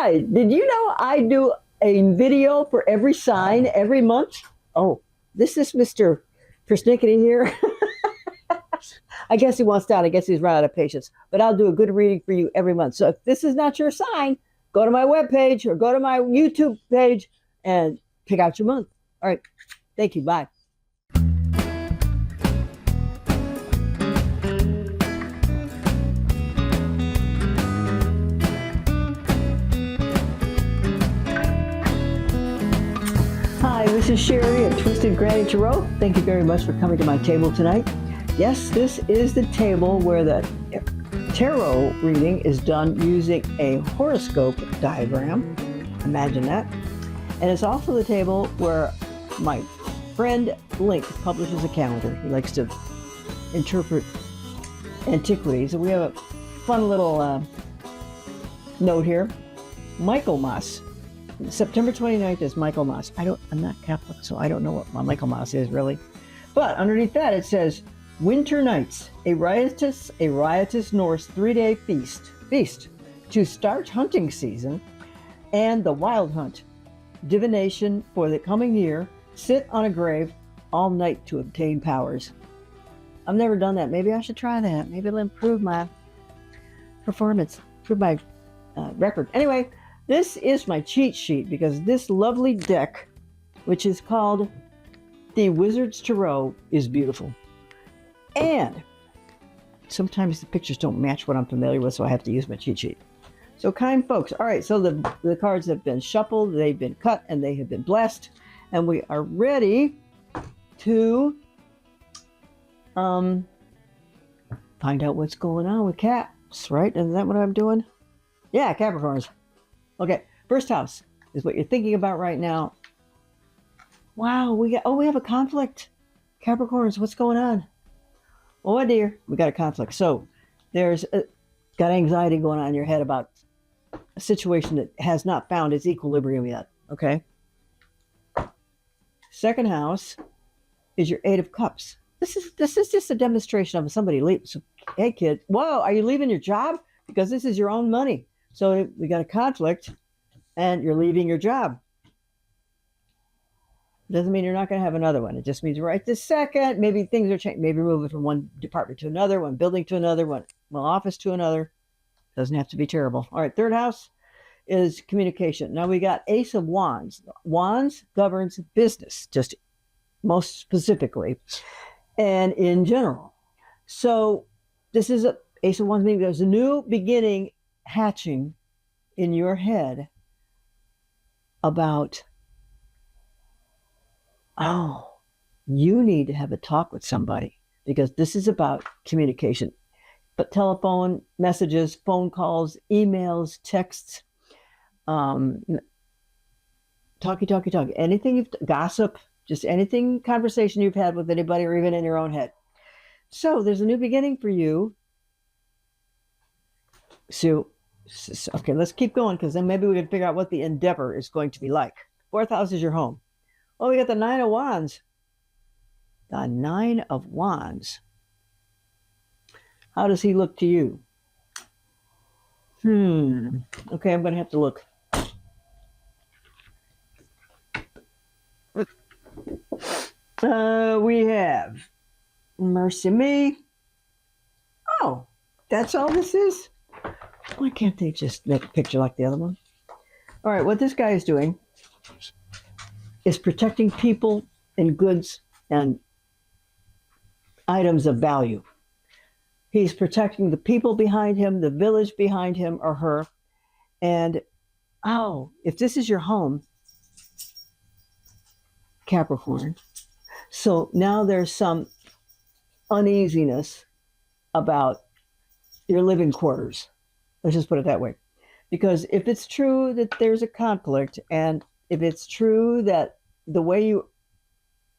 Hi, did you know I do a video for every sign every month? Oh, this is Mr. Persnickety here. I guess he wants out. I guess he's run out of patience. But I'll do a good reading for you every month. So if this is not your sign, go to my webpage or go to my YouTube page and pick out your month. All right. Thank you. Bye. Hi, this is Sherry at Twisted Granny Tarot. Thank you very much for coming to my table tonight. Yes, this is the table where the tarot reading is done using a horoscope diagram. Imagine that. And it's also the table where my friend Link publishes a calendar. He likes to interpret antiquities. And we have a fun little note here. Michaelmas. September 29th is Michaelmas. I'm not Catholic, so I don't know what my Michaelmas is really. But underneath that it says, Winter Nights, a riotous Norse 3-day feast to start hunting season and the wild hunt. Divination for the coming year, sit on a grave all night to obtain powers. I've never done that. Maybe I should try that. Maybe it'll improve my performance, improve my record. Anyway, this is my cheat sheet because this lovely deck, which is called the Wizard's Tarot, is beautiful. And sometimes the pictures don't match what I'm familiar with, so I have to use my cheat sheet. So kind folks, all right, so the cards have been shuffled, they've been cut, and they have been blessed. And we are ready to find out what's going on with Caps, right? Isn't that what I'm doing? Yeah, Capricorns. Okay, first house is what you're thinking about right now. Wow, we have a conflict. Capricorns, what's going on? Oh dear, we got a conflict. So there's got anxiety going on in your head about a situation that has not found its equilibrium yet. Okay. Second house is your Eight of Cups. This is just a demonstration of somebody leaving. So, hey kid, whoa, are you leaving your job? Because this is your own money. So we got a conflict, and you're leaving your job. Doesn't mean you're not going to have another one. It just means right this second, maybe things are changing. Maybe moving from one department to another, one building to another, one office to another. Doesn't have to be terrible. All right, third house is communication. Now we got Ace of Wands. Wands governs business, just most specifically, and in general. So this is a Ace of Wands, meaning there's a new beginning hatching in your head about, oh, you need to have a talk with somebody because this is about communication. But telephone, messages, phone calls, emails, texts, talkie, anything you've gossip, just anything, conversation you've had with anybody or even in your own head. So there's a new beginning for you. So, okay, let's keep going because then maybe we can figure out what the endeavor is going to be like. Fourth house is your home. Oh, we got the Nine of Wands. The Nine of Wands. How does he look to you? Okay, I'm going to have to look. We have mercy me. Oh, that's all this is? Why can't they just make a picture like the other one? All right, what this guy is doing is protecting people and goods and items of value. He's protecting the people behind him, the village behind him or her. And, oh, if this is your home, Capricorn, so now there's some uneasiness about your living quarters. Let's just put it that way. Because if it's true that there's a conflict, and if it's true that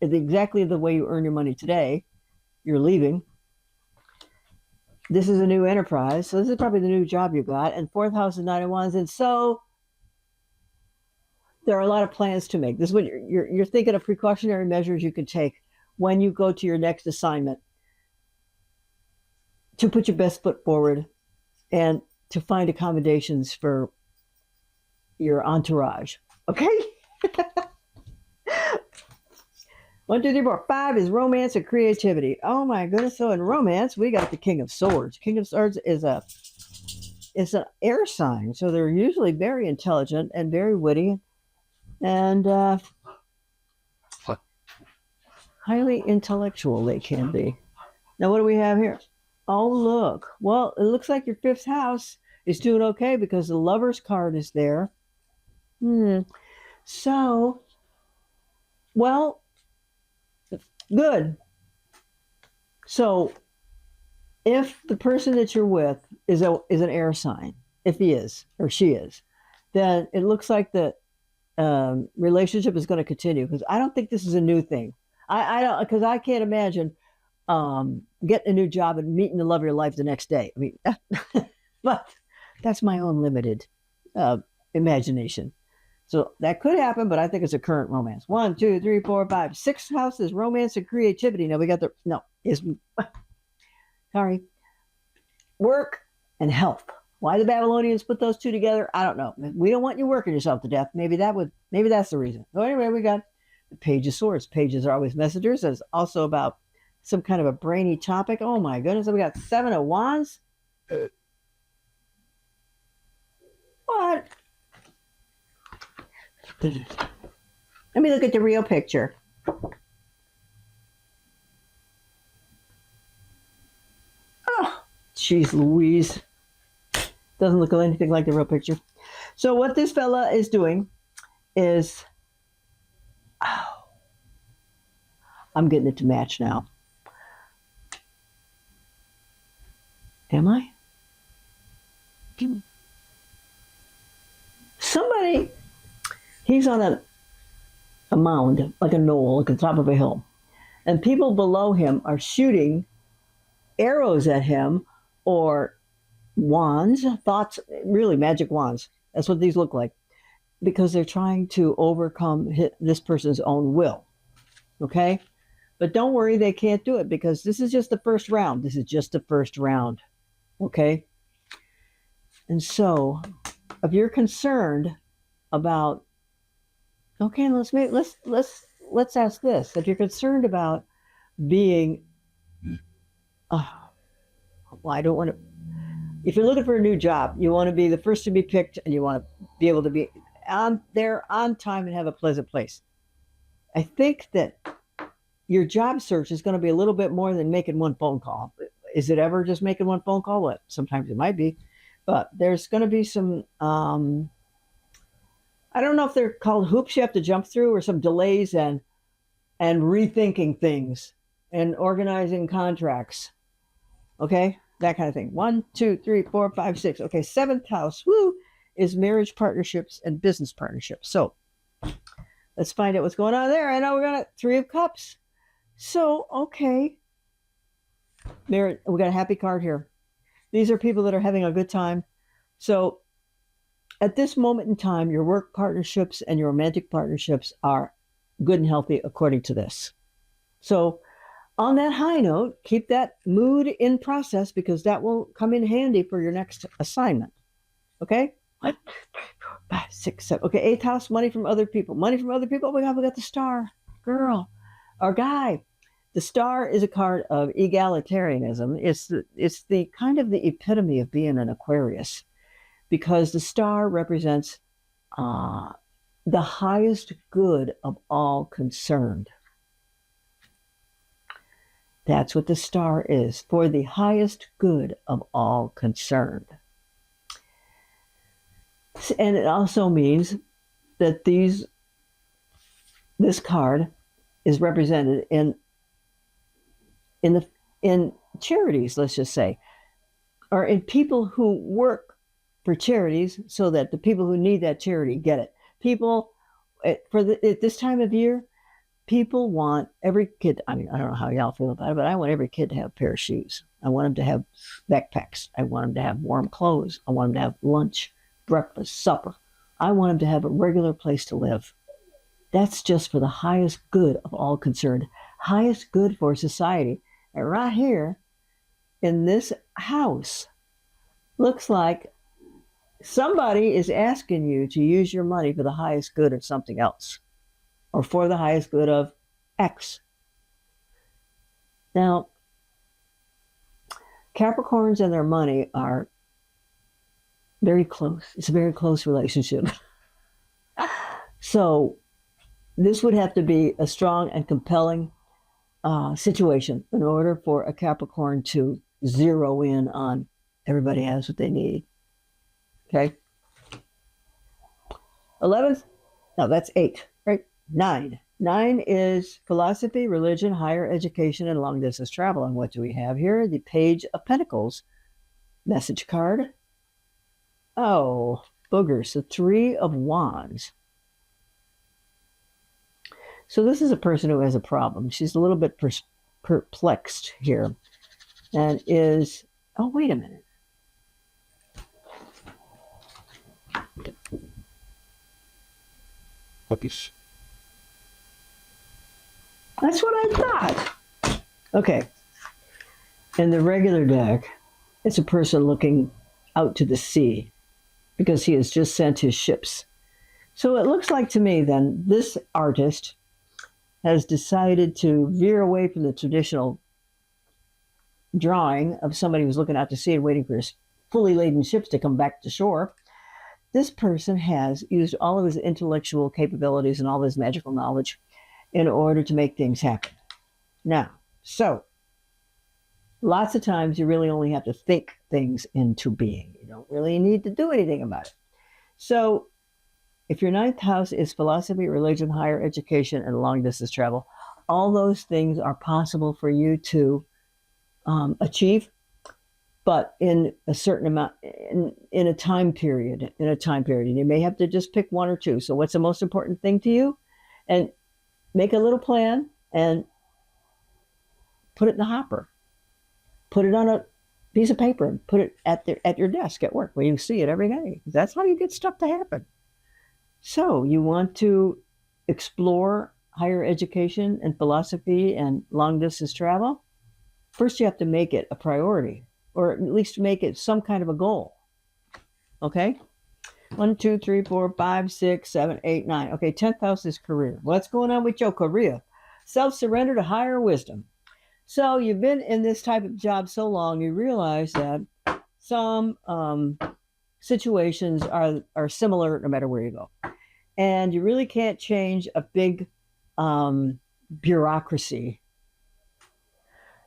exactly the way you earn your money today, you're leaving, this is a new enterprise. So this is probably the new job you got. And fourth house is Nine of Wands. And so there are a lot of plans to make. This is what you're thinking of precautionary measures you can take when you go to your next assignment to put your best foot forward and to find accommodations for your entourage. Okay? 1, 2, 3, 4, 5 is romance and creativity. Oh my goodness. So in romance, we got the King of Swords. King of Swords is an air sign. So they're usually very intelligent and very witty and highly intellectual they can be. Now what do we have here? Oh look. Well, it looks like your fifth house is doing okay because the Lover's card is there. So, well, good. So, if the person that you're with is an air sign, if he is or she is, then it looks like the relationship is going to continue because I don't think this is a new thing. I don't, because I can't imagine getting a new job and meeting the love of your life the next day. I mean, but that's my own limited imagination. So that could happen, but I think it's a current romance. 1, 2, 3, 4, 5, 6 houses, romance and creativity. Now we got sorry, work and health. Why the Babylonians put those two together, I don't know. We don't want you working yourself to death. Maybe that's the reason. So anyway, we got the Page of Swords. Pages are always messengers. It's also about some kind of a brainy topic. Oh my goodness. So we got 7 of Wands. What? Let me look at the real picture. Oh, jeez Louise. Doesn't look anything like the real picture. So what this fella is doing is, I'm getting it to match now. Am I? Somebody, he's on a mound, like a knoll, like the top of a hill. And people below him are shooting arrows at him or wands, thoughts, really magic wands. That's what these look like. Because they're trying to overcome this person's own will. Okay? But don't worry, they can't do it because this is just the first round. This is just the first round. Okay? And so, if you're concerned about, okay, let's ask this. If you're concerned about being, well, I don't want to, if you're looking for a new job, you want to be the first to be picked and you want to be able to be there on time and have a pleasant place. I think that your job search is going to be a little bit more than making one phone call. Is it ever just making one phone call? Well, sometimes it might be, but there's going to be some, I don't know if they're called hoops you have to jump through or some delays and rethinking things and organizing contracts. Okay? That kind of thing. 1, 2, 3, 4, 5, 6. Okay, 7th house, is marriage partnerships and business partnerships. So let's find out what's going on there. I know we got 3 of Cups. So, okay. We got a happy card here. These are people that are having a good time. So at this moment in time, your work partnerships and your romantic partnerships are good and healthy according to this. So on that high note, keep that mood in process because that will come in handy for your next assignment. Okay? 1, 2, 3, 4, 5, 6, 7. Okay, 8th house, money from other people. Money from other people. Oh my God, we got the star. Girl or guy. The star is a card of egalitarianism. It's the kind of the epitome of being an Aquarius because the star represents the highest good of all concerned. That's what the star is, for the highest good of all concerned. And it also means that this card is represented in charities, let's just say, or in people who work for charities so that the people who need that charity get it. People, at this time of year, people want every kid, I mean, I don't know how y'all feel about it, but I want every kid to have a pair of shoes. I want them to have backpacks. I want them to have warm clothes. I want them to have lunch, breakfast, supper. I want them to have a regular place to live. That's just for the highest good of all concerned, highest good for society. And right here in this house, looks like somebody is asking you to use your money for the highest good of something else, or for the highest good of X. Now, Capricorns and their money are very close. It's a very close relationship. So this would have to be a strong and compelling situation in order for a Capricorn to zero in on everybody has what they need. Okay. 11th, no, that's 8, right? 9. 9 is philosophy, religion, higher education, and long distance travel. And what do we have here? The Page of Pentacles message card. Oh, boogers. The 3 of Wands. So this is a person who has a problem. She's a little bit perplexed here and is, oh, wait a minute. Puppies. That's what I thought. Okay. In the regular deck, it's a person looking out to the sea because he has just sent his ships. So it looks like to me then this artist has decided to veer away from the traditional drawing of somebody who's looking out to sea and waiting for his fully laden ships to come back to shore. This person has used all of his intellectual capabilities and all of his magical knowledge in order to make things happen. Now, so lots of times you really only have to think things into being. You don't really need to do anything about it. So if your 9th house is philosophy, religion, higher education, and long distance travel, all those things are possible for you to achieve, but in a certain amount, in a time period. You may have to just pick one or two. So what's the most important thing to you? And make a little plan and put it in the hopper. Put it on a piece of paper and put it at your desk at work where you see it every day. That's how you get stuff to happen. So you want to explore higher education and philosophy and long distance travel? First, you have to make it a priority, or at least make it some kind of a goal. Okay? 1, 2, 3, 4, 5, 6, 7, 8, 9. Okay, 10th house is career. What's going on with your career? Self-surrender to higher wisdom. So you've been in this type of job so long, you realize that some situations are similar no matter where you go. And you really can't change a big bureaucracy.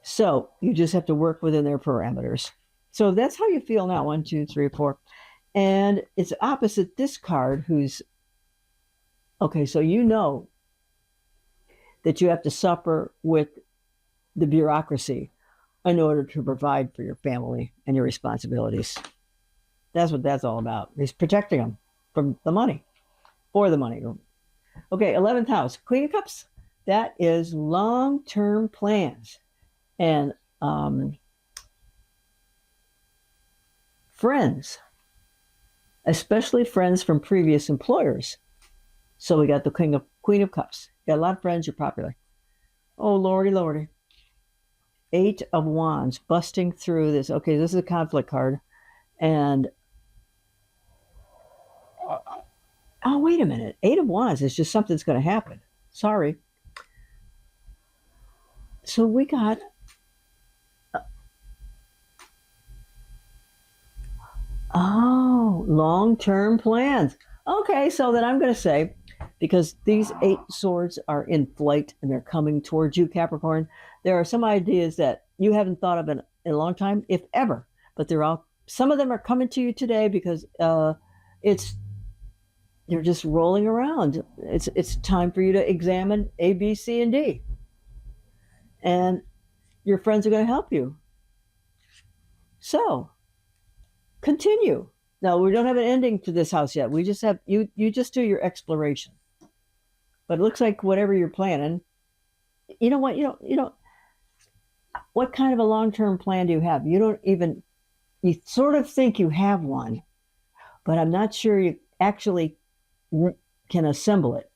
So you just have to work within their parameters. So that's how you feel now. 1, 2, 3, 4. And it's opposite this card who's, okay, so you know that you have to suffer with the bureaucracy in order to provide for your family and your responsibilities. That's what that's all about. He's protecting them from the money, for the money. Okay, 11th house, Queen of Cups. That is long-term plans and friends, especially friends from previous employers. So we got the Queen of Cups. You got a lot of friends, you're popular. Oh, lordy, lordy. 8 of Wands, busting through this. Okay, this is a conflict card. And oh, wait a minute. 8 of Wands is just something's going to happen. Sorry. So we got long-term plans. Okay, so then I'm going to say, because these 8 swords are in flight and they're coming towards you, Capricorn, there are some ideas that you haven't thought of in a long time, if ever. But some of them are coming to you today because they're just rolling around. It's time for you to examine A, B, C, and D. And your friends are going to help you. So, continue. Now, we don't have an ending to this house yet. We just have, you just do your exploration. But it looks like whatever you're planning, you know what, what kind of a long-term plan do you have? You sort of think you have one, but I'm not sure you actually can assemble it.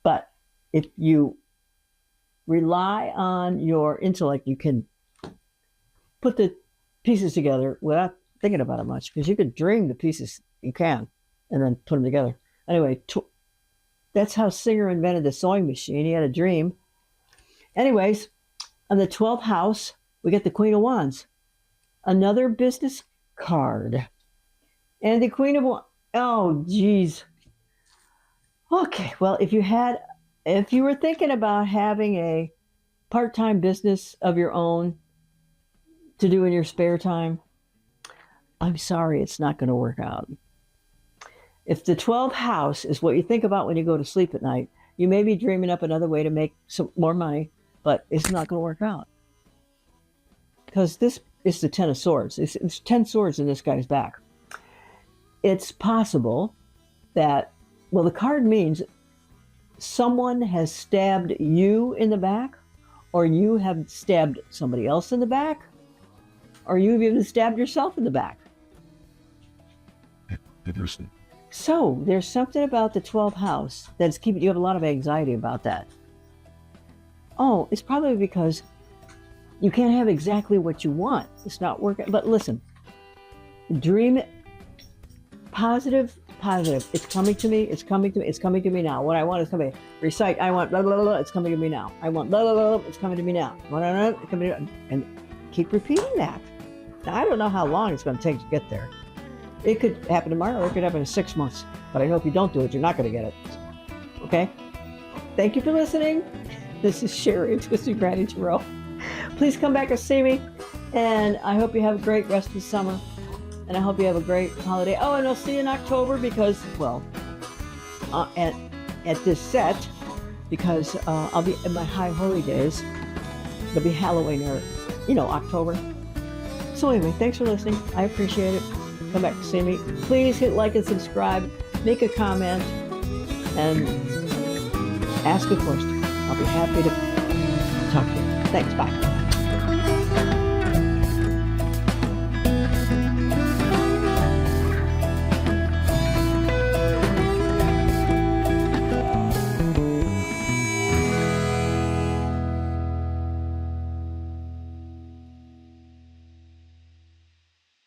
But if you rely on your intellect, you can put the pieces together without thinking about it much, because you could dream the pieces You can, and then put them together. Anyway, that's how Singer invented the sewing machine. He had a dream. Anyways, on the 12th house, we get the Queen of Wands, another business card. And the Queen of Wands, oh, geez. Okay, well, if you were thinking about having a part-time business of your own to do in your spare time, I'm sorry, it's not going to work out. If the 12th house is what you think about when you go to sleep at night, you may be dreaming up another way to make some more money, but it's not going to work out. Because this is the 10 of Swords. It's 10 swords in this guy's back. It's possible that, well, the card means someone has stabbed you in the back, or you have stabbed somebody else in the back, or you've even stabbed yourself in the back. Interesting. So there's something about the 12th house that's keeping you have a lot of anxiety about that. Oh, it's probably because you can't have exactly what you want. It's not working. But listen, dream positive. It's coming to me. It's coming to me. It's coming to me now. What I want is coming. Recite. I want blah, blah, blah, blah. It's coming to me now. I want blah, blah, blah, blah. It's coming to me now. It's coming to me. And keep repeating that. Now, I don't know how long it's going to take to get there. It could happen tomorrow, or it could happen in 6 months. But I know if you don't do it, you're not going to get it. Okay? Thank you for listening. This is Sherry at Twisted Granny Tarot. Please come back and see me. And I hope you have a great rest of the summer. And I hope you have a great holiday. Oh, and I'll see you in October because, well, at this set, because I'll be in my high holy days. It'll be Halloween or, October. So anyway, thanks for listening. I appreciate it. Come back to see me. Please hit like and subscribe. Make a comment. And ask a question. I'll be happy to talk to you. Thanks. Bye.